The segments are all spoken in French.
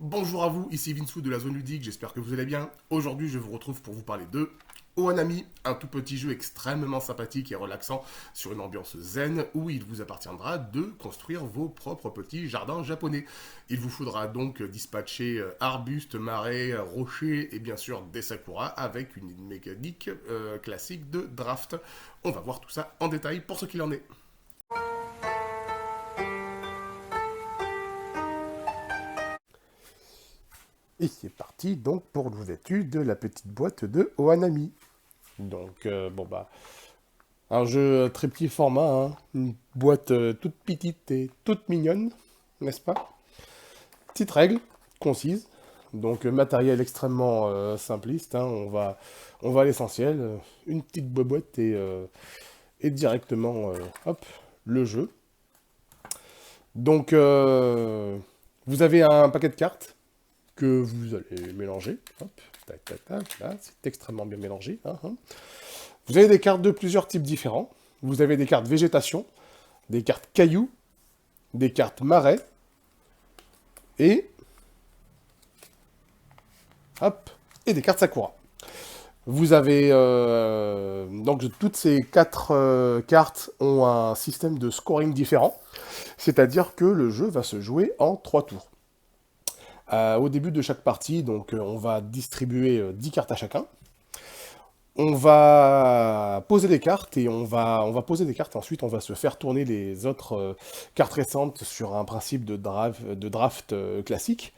Bonjour à vous, ici Vinsou de la zone ludique, j'espère que vous allez bien. Aujourd'hui, je vous retrouve pour vous parler de Ohanami, un tout petit jeu extrêmement sympathique et relaxant sur une ambiance zen où il vous appartiendra de construire vos propres petits jardins japonais. Il vous faudra donc dispatcher arbustes, marais, rochers et bien sûr des sakuras avec une mécanique classique de draft. On va voir tout ça en détail pour ce qu'il en est. Et c'est parti donc pour l'ouverture de la petite boîte de Ohanami. Donc, un jeu très petit format, hein. Une boîte toute petite et toute mignonne, n'est-ce pas? Petite règle, concise. Donc, matériel extrêmement simpliste, hein. On va à l'essentiel. Une petite boîte et directement, hop, le jeu. Donc, vous avez un paquet de cartes que vous allez mélanger. Hop, tac, tac, tac, là, c'est extrêmement bien mélangé, hein. Vous avez des cartes de plusieurs types différents. Vous avez des cartes végétation, des cartes cailloux, des cartes marais, et, hop, et des cartes sakura. Vous avez donc toutes ces quatre cartes ont un système de scoring différent, c'est-à-dire que le jeu va se jouer en 3 tours. Au début de chaque partie, donc on va distribuer 10 cartes à chacun. On va poser des cartes et on va poser des cartes. Ensuite, on va se faire tourner les autres cartes récentes sur un principe de draft classique.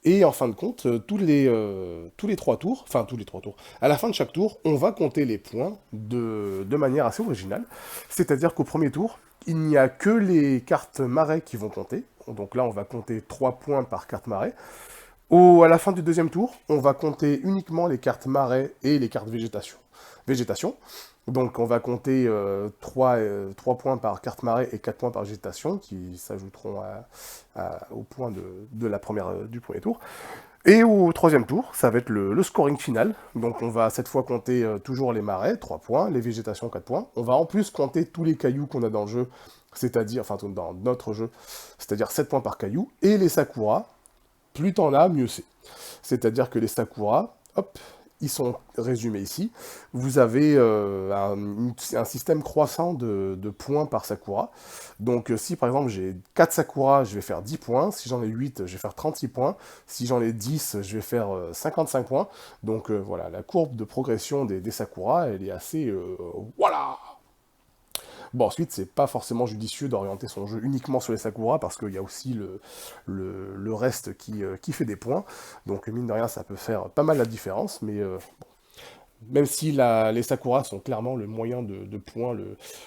Et en fin de compte, tous les 3 tours, enfin tous les 3 tours, à la fin de chaque tour, on va compter les points de manière assez originale. C'est-à-dire qu'au premier tour, il n'y a que les cartes marais qui vont compter. Donc là, on va compter 3 points par carte marais. À la fin du deuxième tour, on va compter uniquement les cartes marais et les cartes végétation. Donc on va compter 3 points par carte marais et 4 points par végétation qui s'ajouteront au point du premier tour. Et au troisième tour, ça va être le scoring final. Donc on va cette fois compter toujours les marais, 3 points, les végétations, 4 points. On va en plus compter tous les cailloux qu'on a dans le jeu, c'est-à-dire, enfin dans notre jeu, c'est-à-dire 7 points par caillou, et les sakuras, plus t'en as, mieux c'est. C'est-à-dire que les Sakura, hop, ils sont résumés ici. Vous avez un système croissant de points par Sakura. Donc si par exemple j'ai 4 Sakura, je vais faire 10 points. Si j'en ai 8, je vais faire 36 points. Si j'en ai 10, je vais faire 55 points. Donc voilà, la courbe de progression des Sakura, elle est assez... voilà. Bon, ensuite, c'est pas forcément judicieux d'orienter son jeu uniquement sur les Sakura, parce qu'il y a aussi le reste qui fait des points. Donc, mine de rien, ça peut faire pas mal la différence, mais même si les Sakura sont clairement le moyen de points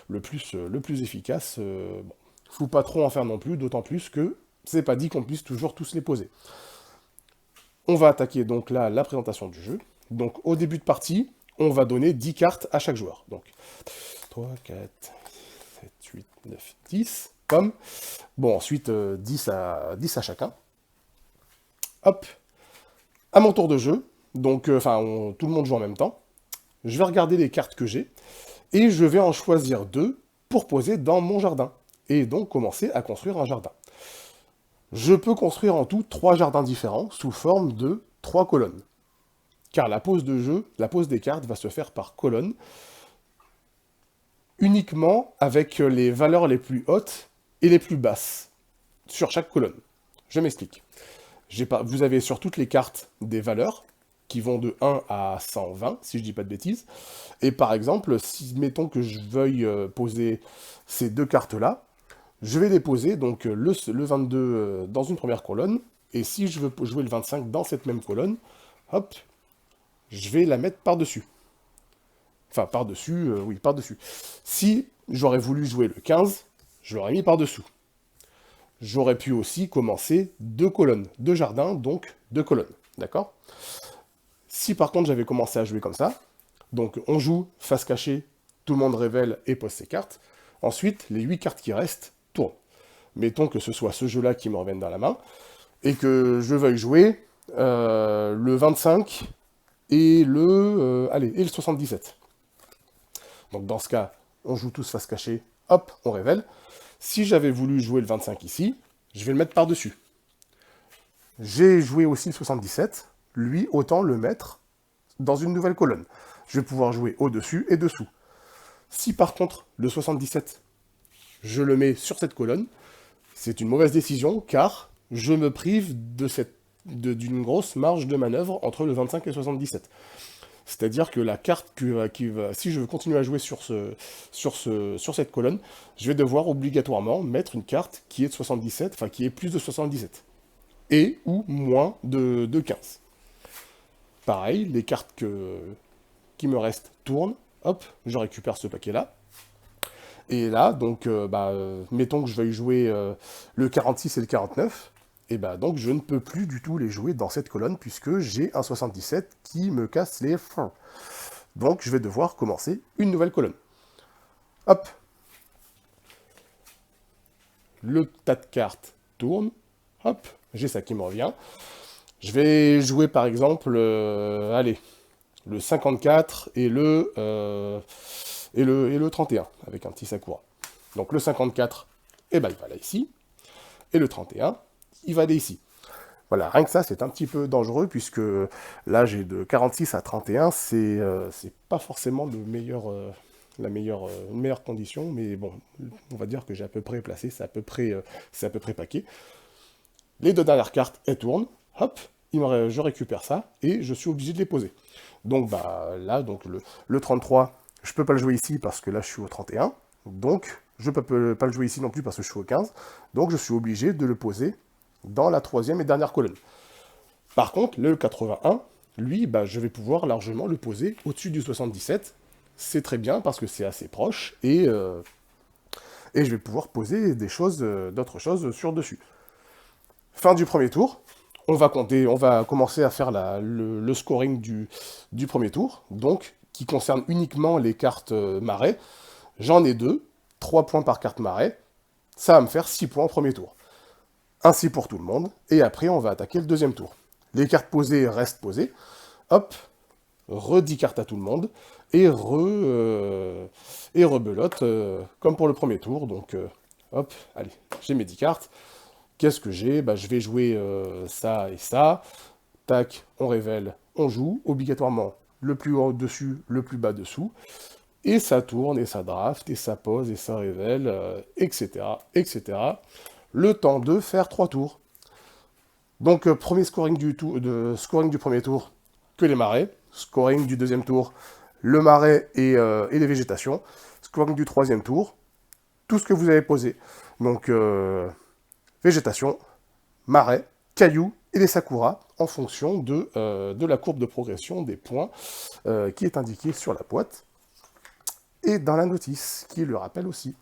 le plus efficace, bon, faut pas trop en faire non plus, d'autant plus que c'est pas dit qu'on puisse toujours tous les poser. On va attaquer donc là la présentation du jeu. Donc, au début de partie, on va donner 10 cartes à chaque joueur. Donc, 3, 4, 7, 8, 9, 10. Pomme. Bon, ensuite, 10 à chacun. Hop. À mon tour de jeu. Donc, tout le monde joue en même temps. Je vais regarder les cartes que j'ai. Et je vais en choisir 2 pour poser dans mon jardin. Et donc commencer à construire un jardin. Je peux construire en tout 3 jardins différents sous forme de 3 colonnes. Car la pose de jeu, la pose des cartes va se faire par colonne, uniquement avec les valeurs les plus hautes et les plus basses sur chaque colonne. Je m'explique. Vous avez sur toutes les cartes des valeurs qui vont de 1 à 120, si je dis pas de bêtises. Et par exemple, si mettons que je veuille poser ces 2 cartes-là, je vais les poser, donc le 22 dans une première colonne, et si je veux jouer le 25 dans cette même colonne, hop, je vais la mettre par-dessus. Enfin, par-dessus, oui, par-dessus. Si j'aurais voulu jouer le 15, je l'aurais mis par-dessous. J'aurais pu aussi commencer 2 colonnes, 2 jardins, donc 2 colonnes. D'accord? Si par contre j'avais commencé à jouer comme ça, donc on joue face cachée, tout le monde révèle et pose ses cartes. Ensuite, les 8 cartes qui restent tournent. Mettons que ce soit ce jeu-là qui me revienne dans la main, et que je veuille jouer le 25 et le 77. Donc dans ce cas, on joue tous face cachée, hop, on révèle. Si j'avais voulu jouer le 25 ici, je vais le mettre par-dessus. J'ai joué aussi le 77, lui, autant le mettre dans une nouvelle colonne. Je vais pouvoir jouer au-dessus et dessous. Si par contre, le 77, je le mets sur cette colonne, c'est une mauvaise décision, car je me prive d'une grosse marge de manœuvre entre le 25 et le 77. C'est-à-dire que la carte si je veux continuer à jouer sur cette colonne, je vais devoir obligatoirement mettre une carte qui est de 77, enfin qui est plus de 77. Et ou moins de 15. Pareil, les cartes qui me restent tournent, hop, je récupère ce paquet-là. Et là, donc, mettons que je veuille jouer le 46 et le 49, et donc je ne peux plus du tout les jouer dans cette colonne, puisque j'ai un 77 qui me casse les freins. Donc je vais devoir commencer une nouvelle colonne. Hop. Le tas de cartes tourne, hop, j'ai ça qui me revient. Je vais jouer par exemple, allez, le 54 et le 31, avec un petit Sakura. Donc le 54, il va là ici, et le 31, il va aller ici. Voilà, rien que ça, c'est un petit peu dangereux, puisque là, j'ai de 46 à 31, c'est pas forcément une meilleure condition, mais bon, on va dire que j'ai à peu près placé, c'est à peu près paquet. Les deux dernières cartes, elles tournent, hop, je récupère ça, et je suis obligé de les poser. Donc là, le 33, je peux pas le jouer ici parce que là je suis au 31, donc je peux pas le jouer ici non plus parce que je suis au 15, donc je suis obligé de le poser dans la troisième et dernière colonne. Par contre, le 81, lui, je vais pouvoir largement le poser au-dessus du 77, c'est très bien parce que c'est assez proche, et je vais pouvoir poser d'autres choses sur dessus. Fin du premier tour. On va commencer à faire le scoring du premier tour, donc qui concerne uniquement les cartes marais. J'en ai 2, 3 points par carte marais, ça va me faire 6 points au premier tour. Ainsi pour tout le monde, et après on va attaquer le deuxième tour. Les cartes posées restent posées, hop, 10 cartes à tout le monde, et rebelote, comme pour le premier tour, donc hop, allez, j'ai mes 10 cartes. Qu'est-ce que j'ai? Je vais jouer ça et ça. Tac, on révèle, on joue. Obligatoirement, le plus haut dessus, le plus bas dessous. Et ça tourne, et ça draft, et ça pose, et ça révèle, etc., etc. Le temps de faire 3 tours. Donc, premier scoring scoring du premier tour, que les marais. Scoring du deuxième tour, le marais et les végétations. Scoring du troisième tour, tout ce que vous avez posé. Donc, végétation, marais, cailloux et les sakuras, en fonction de la courbe de progression des points qui est indiquée sur la boîte et dans la notice, qui le rappelle aussi.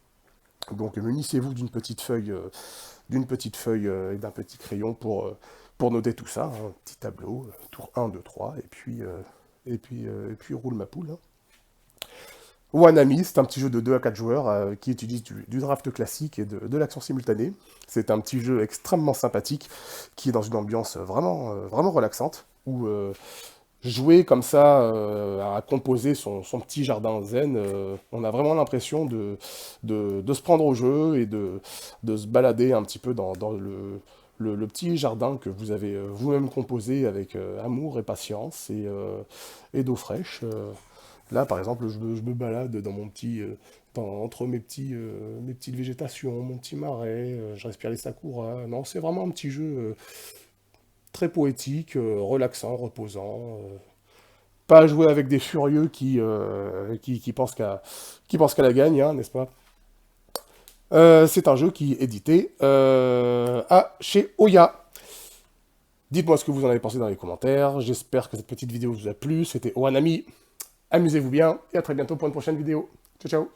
Donc munissez-vous d'une petite feuille et d'un petit crayon pour noter tout ça, un petit tableau, tour 1, 2, 3, et puis roule ma poule. Wanami, c'est un petit jeu de 2 à 4 joueurs qui utilise du draft classique et de l'action simultanée. C'est un petit jeu extrêmement sympathique qui est dans une ambiance vraiment, vraiment relaxante, où jouer comme ça, à composer son petit jardin zen, on a vraiment l'impression de se prendre au jeu et de se balader un petit peu dans le petit jardin que vous avez vous-même composé avec amour et patience et d'eau fraîche. Là, par exemple, je me balade dans entre mes petites végétations, mon petit marais, je respire les sakuras. Non, c'est vraiment un petit jeu très poétique, relaxant, reposant. Pas à jouer avec des furieux qui pensent qu'à la gagne, hein, n'est-ce pas? C'est un jeu qui est édité chez Oya. Dites-moi ce que vous en avez pensé dans les commentaires. J'espère que cette petite vidéo vous a plu. C'était Wanami. Amusez-vous bien et à très bientôt pour une prochaine vidéo. Ciao, ciao.